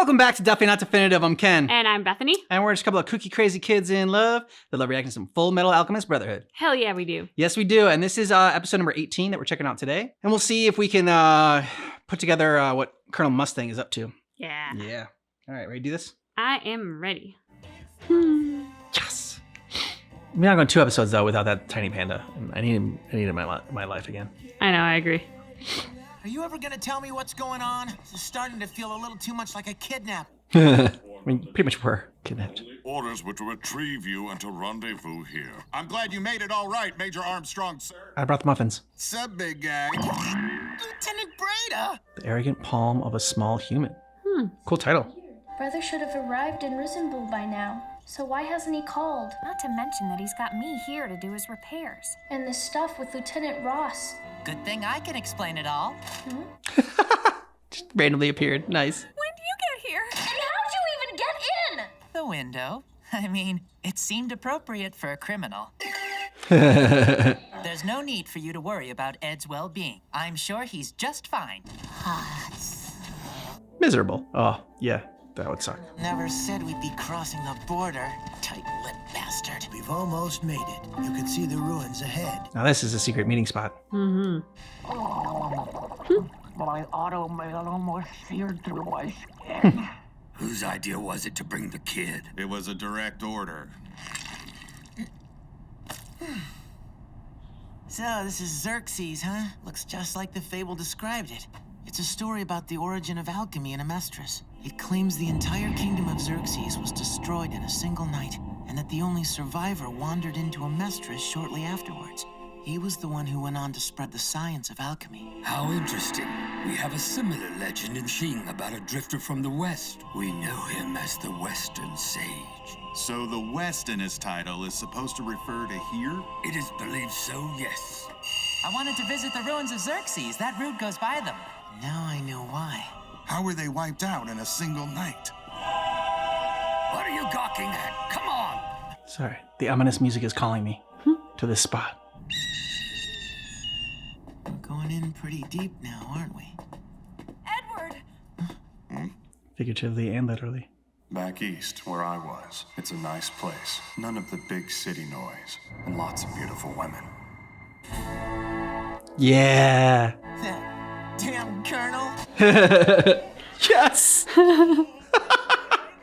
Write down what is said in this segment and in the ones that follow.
Welcome back to Definitely Not Definitive. I'm Ken. And I'm Bethany. And we're just a couple of kooky, crazy kids in love that love reacting to some Fullmetal Alchemist Brotherhood. Hell yeah, we do. Yes, we do. And this is episode number 18 that we're checking out today. And we'll see if we can put together what Colonel Mustang is up to. Yeah. Yeah. All right, ready to do this? I am ready. Yes. We're not going 2 episodes, though, without that tiny panda. I need him in my life again. I know, I agree. Are you ever gonna tell me what's going on? This is starting to feel a little too much like a kidnap. I mean, pretty much were kidnapped. Orders were to retrieve you and to rendezvous here. I'm glad you made it all right, Major Armstrong, sir. I brought the muffins. Sup, big guy? Lieutenant Breda! The arrogant palm of a small human. Cool title. Brother should have arrived in Risenbull by now. So why hasn't he called? Not to mention that he's got me here to do his repairs. And this stuff with Lieutenant Ross. Good thing I can explain it all. Just randomly appeared. Nice. When do you get here? And how'd you even get in? The window. I mean, it seemed appropriate for a criminal. There's no need for you to worry about Ed's well-being. I'm sure he's just fine. Miserable. Oh, yeah. That would suck. Never said we'd be crossing the border. Tight-lipped bastard. We've almost made it. You can see the ruins ahead. Now this is a secret meeting spot. My automail almost seared through my skin. Whose idea was it to bring the kid? It was a direct order. So, this is Xerxes, huh? Looks just like the fable described it. It's a story about the origin of alchemy in Amestris. It claims the entire kingdom of Xerxes was destroyed in a single night, and that the only survivor wandered into Amestris shortly afterwards. He was the one who went on to spread the science of alchemy. How interesting. We have a similar legend in Xing about a drifter from the West. We know him as the Western Sage. So the West in his title is supposed to refer to here? It is believed so, yes. I wanted to visit the ruins of Xerxes. That route goes by them. Now I know why. How were they wiped out in a single night? What are you gawking at? Come on! Sorry. The ominous music is calling me to this spot. We're going in pretty deep now, aren't we? Edward! Figuratively and literally. Back east, where I was. It's a nice place. None of the big city noise. And lots of beautiful women. Yeah. Damn Colonel. Yes.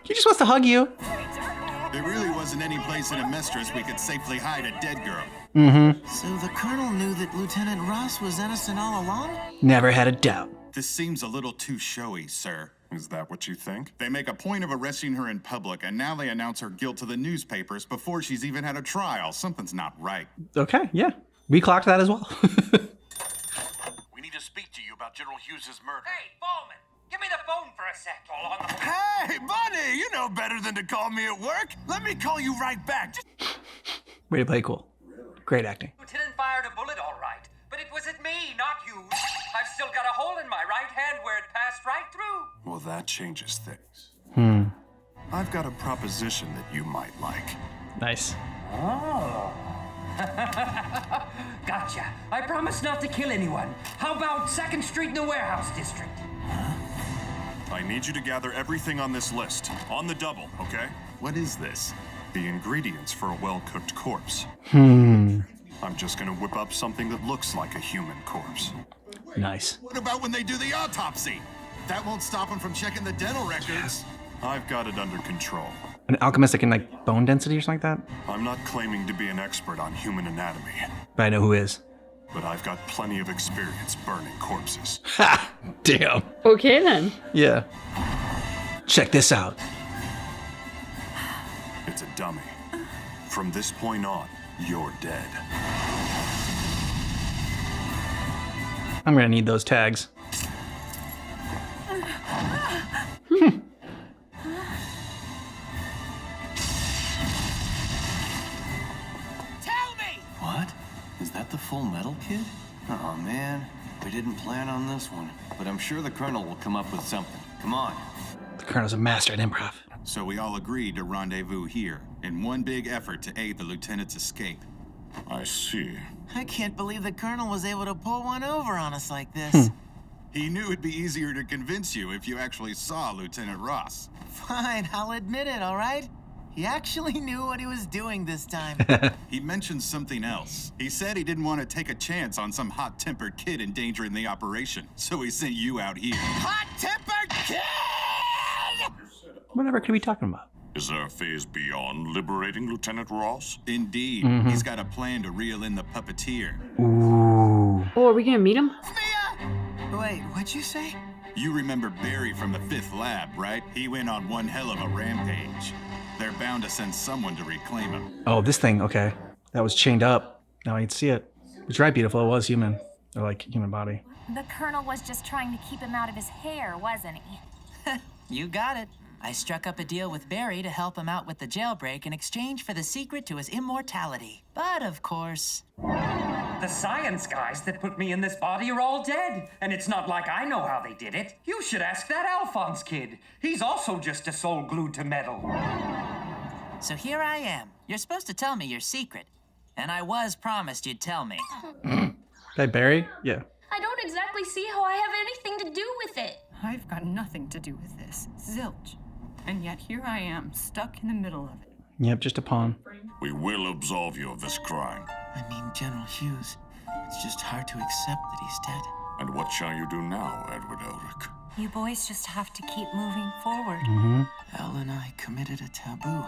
He just wants to hug you. There really wasn't any place in Amestris we could safely hide a dead girl. So the Colonel knew that Lieutenant Ross was innocent all along? Never had a doubt. This seems a little too showy, sir. Is that what you think? They make a point of arresting her in public, and now they announce her guilt to the newspapers before she's even had a trial. Something's not right. Okay, yeah. We clocked that as well. We need to speak to you about General Hughes' murder. Hey, Bowman, give me the phone for a sec. All on the Hey, buddy, you know better than to call me at work. Let me call you right back. Way to play cool. Great acting. Lieutenant fired a bullet, all right, but it was at me, not you. I've still got a hole in my right hand where it passed right through. Well, that changes things. I've got a proposition that you might like. Nice. Oh. Gotcha. I promise not to kill anyone. How about 2nd Street in the warehouse district? I need you to gather everything on this list. On the double, okay? What is this? The ingredients for a well-cooked corpse. I'm just gonna whip up something that looks like a human corpse. Nice. What about when they do the autopsy? That won't stop them from checking the dental records. I've got it under control. An alchemist that can like bone density or something like that? I'm not claiming to be an expert on human anatomy, But I know who is. but I've got plenty of experience burning corpses. Ha! Damn. Okay then. Yeah. Check this out. It's a dummy. From this point on, you're dead. I'm gonna need those tags. Tell me! What? Is that the Fullmetal kid? Oh man, we didn't plan on this one. But I'm sure the Colonel will come up with something. Come on. The Colonel's a master at improv. So we all agreed to rendezvous here in one big effort to aid the lieutenant's escape. I see. I can't believe the Colonel was able to pull one over on us like this. He knew it'd be easier to convince you if you actually saw Lieutenant Ross. Fine, I'll admit it, all right? He actually knew what he was doing this time. He mentioned something else. He said he didn't want to take a chance on some hot-tempered kid endangering the operation, so he sent you out here. Hot-tempered kid! Whatever could we be talking about? Is there a phase beyond liberating Lieutenant Ross? Indeed. He's got a plan to reel in the puppeteer. Ooh. Oh, are we gonna meet him? Mia! Wait, what'd you say? You remember Barry from the 5th lab, right? He went on one hell of a rampage. They're bound to send someone to reclaim him. Oh, this thing. Okay. That was chained up. Now I can see it. It's right, beautiful. It was human. Or like human body. The Colonel was just trying to keep him out of his hair, wasn't he? You got it. I struck up a deal with Barry to help him out with the jailbreak in exchange for the secret to his immortality. But of course... The science guys that put me in this body are all dead, and it's not like I know how they did it. You should ask that Alphonse kid. He's also just a soul glued to metal. So here I am. You're supposed to tell me your secret. And I was promised you'd tell me. Hey, Barry? Yeah. I don't exactly see how I have anything to do with it. I've got nothing to do with this. Zilch. And yet here I am, stuck in the middle of it. Yep, just a pawn. We will absolve you of this crime. I mean, General Hughes, it's just hard to accept that he's dead. And what shall you do now, Edward Elric? You boys just have to keep moving forward. Elle and I committed a taboo.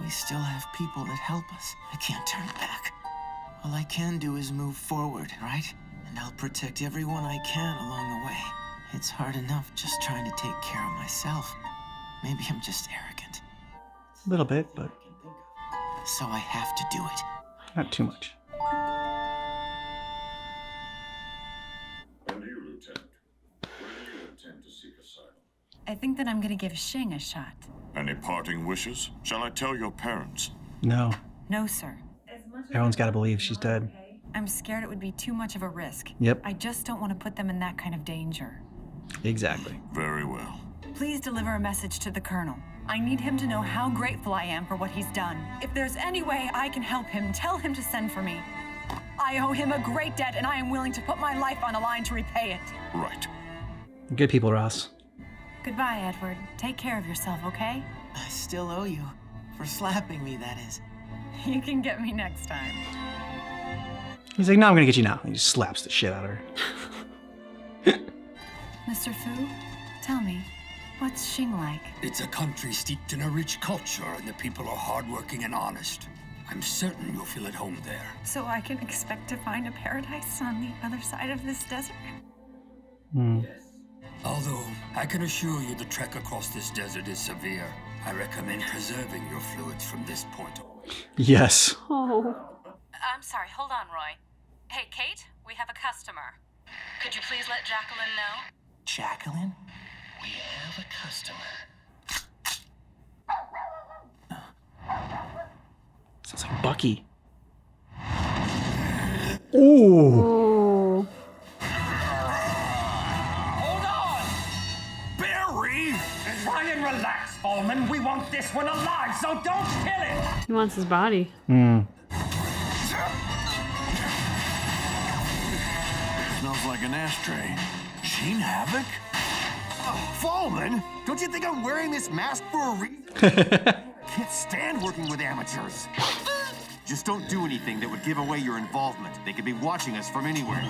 We still have people that help us. I can't turn back. All I can do is move forward, right? And I'll protect everyone I can along the way. It's hard enough just trying to take care of myself. Maybe I'm just arrogant. A little bit, but So I have to do it. not too much. And you, Lieutenant, where do you intend to seek asylum? I think that I'm gonna give Xing a shot. Any parting wishes? Shall I tell your parents? No. No, sir. Everyone's got to believe she's dead. I'm scared it would be too much of a risk. Yep. I just don't want to put them in that kind of danger. Exactly. Very well. Please deliver a message to the Colonel. I need him to know how grateful I am for what he's done. If there's any way I can help him, tell him to send for me. I owe him a great debt, and I am willing to put my life on the line to repay it. Right. Good people, Ross. Goodbye, Edward. Take care of yourself, okay? I still owe you. For slapping me, that is. You can get me next time. He's like, no, I'm going to get you now. He just slaps the shit out of her. Mr. Fu, tell me, what's Xing like? It's a country steeped in a rich culture, and the people are hardworking and honest. I'm certain you'll feel at home there. So I can expect to find a paradise on the other side of this desert? Although, I can assure you the trek across this desert is severe. I recommend preserving your fluids from this point on. Yes. Oh. I'm sorry, hold on, Roy. Hey, Kate, we have a customer. Could you please let Jacqueline know? Jacqueline? We have a customer. Sounds like Bucky. Ooh. Oh. Hold on! Barry! Try and relax, Bowman. We want this one alive, so don't kill it! He wants his body. Smells like an ashtray. Sheen Havoc? Fallman, don't you think I'm wearing this mask for a reason? Can't stand working with amateurs. Just don't do anything that would give away your involvement. They could be watching us from anywhere.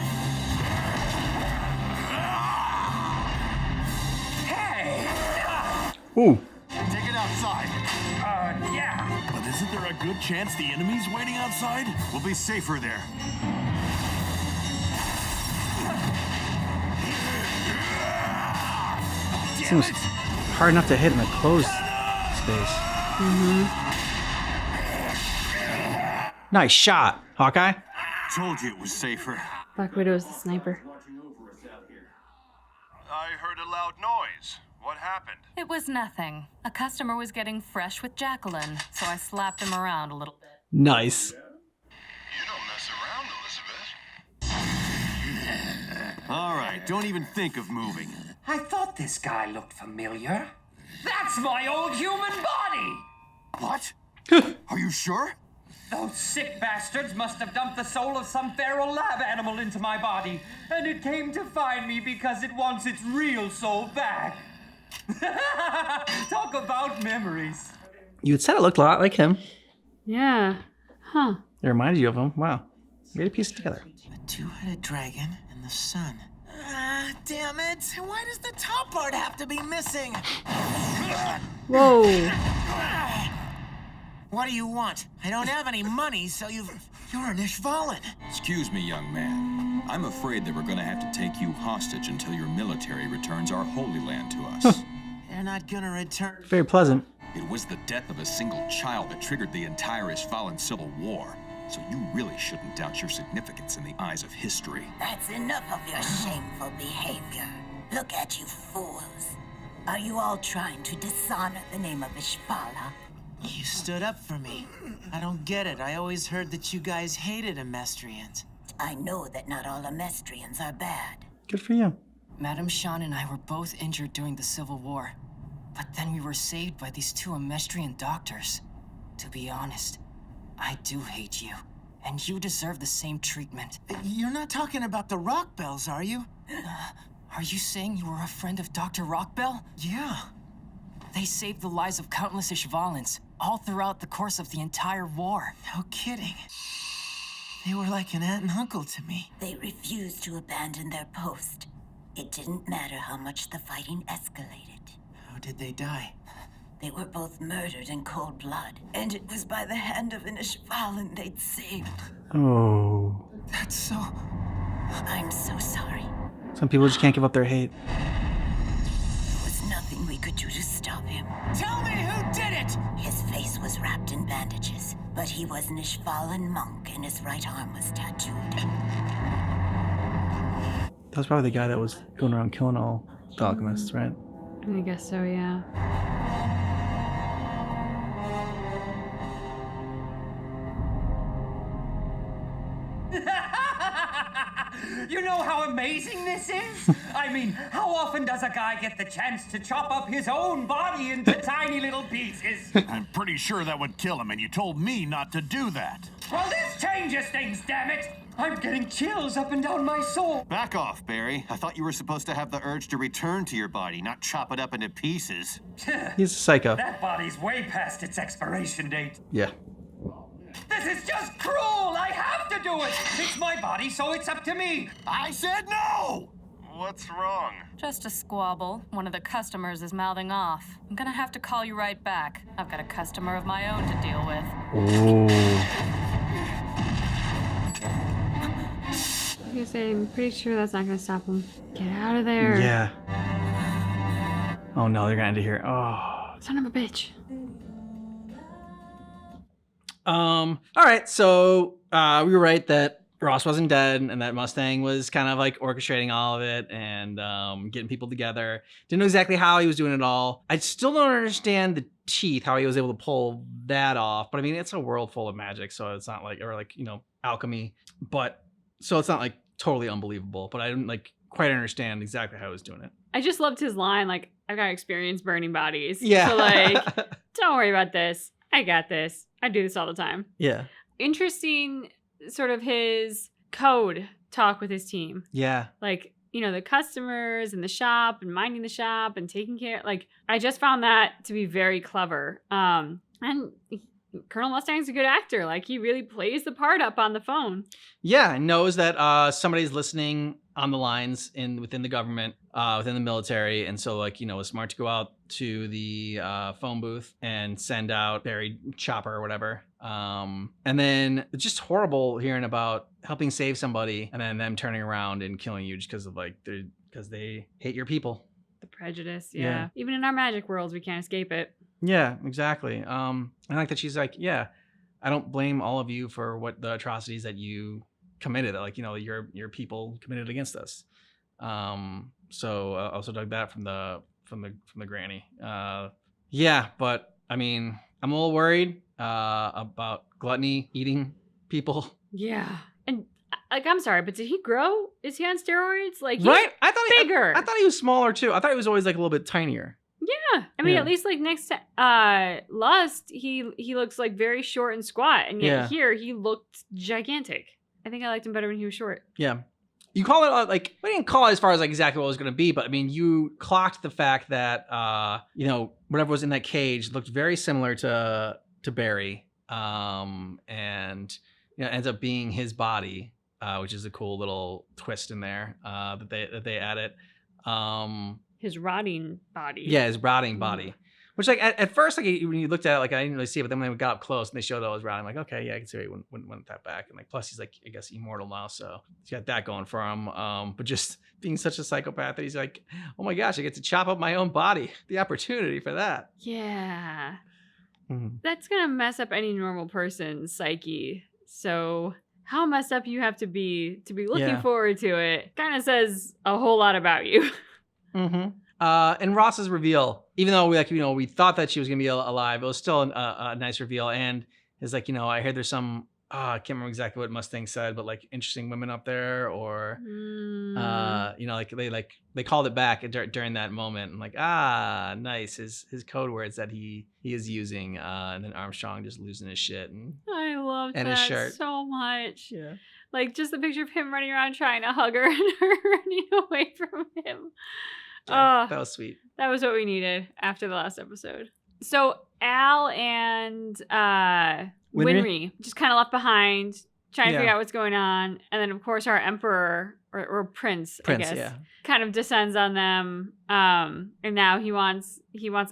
Hey! Ooh. Take it outside. Yeah. But isn't there a good chance the enemy's waiting outside? We'll be safer there. Seems hard enough to hit in the closed space. Nice shot, Hawkeye. Told you it was safer. Black Widow is the sniper. I heard a loud noise. What happened? It was nothing. A customer was getting fresh with Jacqueline, so I slapped him around a little bit. Nice. You don't mess around, Elizabeth. All right, don't even think of moving. I thought this guy looked familiar. That's my old human body! What? Are you sure? Those sick bastards must have dumped the soul of some feral lab animal into my body, and it came to find me because it wants its real soul back. Talk about memories. You had said it looked a lot like him. Yeah. Huh. It reminded you of him. Wow. Way to piece it together. A two-headed dragon in the sun. Ah, damn it! Why does the top part have to be missing? Whoa. What do you want? I don't have any money, so you're an Ishvalan. Excuse me, young man. I'm afraid that we're gonna have to take you hostage until your military returns our holy land to us. They're not gonna return. Very pleasant. It was the death of a single child that triggered the entire Ishvalan civil war. So you really shouldn't doubt your significance in the eyes of history. That's enough of your shameful behavior. Look at you fools. Are you all trying to dishonor the name of Ishvala? You stood up for me. I don't get it. I always heard that you guys hated Amestrians. I know that not all Amestrians are bad. Good for you. Madame Shan and I were both injured during the Civil War. But then we were saved by these two Amestrian doctors. To be honest, I do hate you. And you deserve the same treatment. You're not talking about the Rockbells, are you? Are you saying you were a friend of Dr. Rockbell? Yeah. They saved the lives of countless Ishvalans all throughout the course of the entire war. No kidding. They were like an aunt and uncle to me. They refused to abandon their post. It didn't matter how much the fighting escalated. How did they die? They were both murdered in cold blood, and it was by the hand of an Ishvalan they'd saved. Oh. That's so... I'm so sorry. Some people just can't give up their hate. There was nothing we could do to stop him. Tell me who did it! His face was wrapped in bandages, but he was an Ishvalan monk and his right arm was tattooed. That was probably the guy that was going around killing all the alchemists, right? I guess so, yeah. You know how amazing this is? I mean, how often does a guy get the chance to chop up his own body into tiny little pieces? I'm pretty sure that would kill him, and you told me not to do that. Well, this changes things, damn it! I'm getting chills up and down my soul. Back off, Barry. I thought you were supposed to have the urge to return to your body, not chop it up into pieces. He's a psycho. That body's way past its expiration date. Yeah. This is just cruel! I have to do it! It's my body, so it's up to me! I said no! What's wrong? Just a squabble. One of the customers is mouthing off. I'm gonna have to call you right back. I've got a customer of my own to deal with. I was gonna say, I'm pretty sure that's not gonna stop him. Get out of there. Yeah. Oh no, they're gonna end it here. Oh. Son of a bitch. All right, so we were right that Ross wasn't dead and that Mustang was kind of like orchestrating all of it and getting people together. Didn't know exactly how he was doing it all. I still don't understand the teeth, how he was able to pull that off. But I mean, it's a world full of magic, so it's not like, or like, you know, alchemy. But so it's not like totally unbelievable, but I didn't like quite understand exactly how he was doing it. I just loved his line, like, I've got experience burning bodies. Yeah. So like, don't worry about this. I got this. I do this all the time. Yeah. Interesting sort of his code talk with his team. Yeah. Like, you know, the customers and the shop and minding the shop and taking care. Like, I just found that to be very clever. And Colonel Mustang's a good actor. Like, he really plays the part up on the phone. Yeah, knows that somebody's listening on the lines within the government, within the military, and so like, you know, it's smart to go out to the phone booth and send out Barry Chopper or whatever. And then it's just horrible hearing about helping save somebody and then them turning around and killing you just because of like because they hate your people. The prejudice, yeah. Even in our magic worlds, we can't escape it. Yeah, exactly. I like that she's like, yeah, I don't blame all of you for what the atrocities that you committed. Like, you know, your people committed against us. So I also dug that from the granny. Yeah, but I mean, I'm a little worried about gluttony eating people. Yeah, and like, I'm sorry, but did he grow? Is he on steroids? Like, he's right? I thought bigger. I thought he was smaller too. I thought he was always like a little bit tinier. Yeah. I mean, Yeah. at least like next to Lust, he looks like very short and squat. And yet here he looked gigantic. I think I liked him better when he was short. Yeah. You call it like, we didn't call it as far as like exactly what it was going to be, but I mean, you clocked the fact that, whatever was in that cage looked very similar to Barry. And ends up being his body, which is a cool little twist in there, that they added. His rotting body. Yeah, his rotting body. Which, like, at first, like, when you looked at it, like, I didn't really see it, but then when we got up close and they showed that it was rotting, I'm like, okay, yeah, I can see why he wouldn't want that back. And, like, plus he's, like, I guess immortal now, so he's got that going for him. But just being such a psychopath that he's like, oh my gosh, I get to chop up my own body. The opportunity for that. Yeah. Mm-hmm. That's going to mess up any normal person's psyche. So how messed up you have to be looking forward to it kind of says a whole lot about you. Mm-hmm. And Ross's reveal, even though we thought that she was gonna be alive, it was still a nice reveal. And it's like, I heard there's some, I can't remember exactly what Mustang said, but like interesting women up there, or like they called it back during that moment, and like, nice, his code words that he is using, and then Armstrong just losing his shit and I love and that his shirt so much. Yeah. Like just the picture of him running around trying to hug her and her running away from him. Yeah, that was sweet. That was what we needed after the last episode. So Al and Winry just kind of left behind, trying to figure out what's going on. And then, of course, our Emperor, or Prince, I guess, kind of descends on them. And now he wants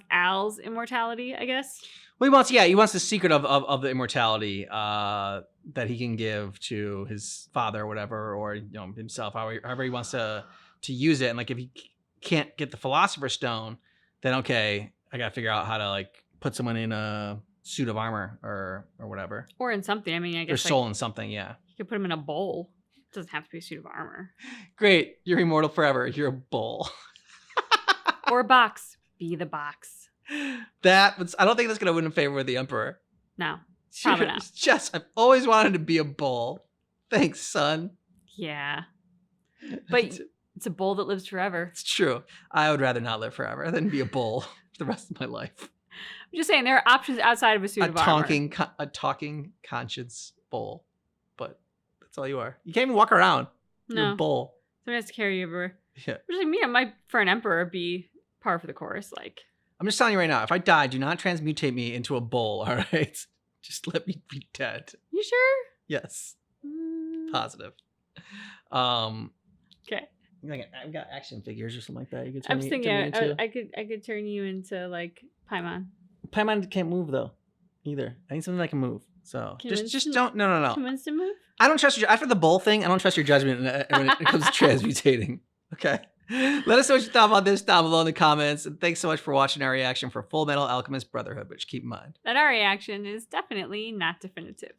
Al's immortality, I guess. Well, he wants the secret of the immortality that he can give to his father or whatever, or himself, however he wants to use it. And like, if he can't get the Philosopher's Stone, then okay, I gotta figure out how to like put someone in a suit of armor or whatever, or in something. I mean, I guess or soul in something. Yeah, you could put him in a bowl. It doesn't have to be a suit of armor. Great, you're immortal forever. You're a bowl. Or a box. Be the box. I don't think that's gonna win in favor with the Emperor. No, probably not. Jess, I've always wanted to be a bowl. Thanks, son. Yeah, but it's a bowl that lives forever. It's true. I would rather not live forever than be a bowl for the rest of my life. I'm just saying there are options outside of a suit of armor. A talking conscience bowl. But that's all you are. You can't even walk around. No. You're a bowl. Somebody has to carry you everywhere. Yeah. Which, like, me, it might, for an Emperor, be par for the course. Like, I'm just telling you right now, if I die, do not transmutate me into a bowl, all right? Just let me be dead. You sure? Yes. Positive. Okay. Like, I've got action figures or something like that. You could I turn was me thinking into. I could turn you into like Paimon. Paimon can't move though, either. I need something that can move. So just don't. No. Can Winston move? I don't trust your after the bull thing. I don't trust your judgment when it comes to transmutating. Okay. Let us know what you thought about this down below in the comments. And thanks so much for watching our reaction for Fullmetal Alchemist Brotherhood, which keep in mind that our reaction is definitely not definitive.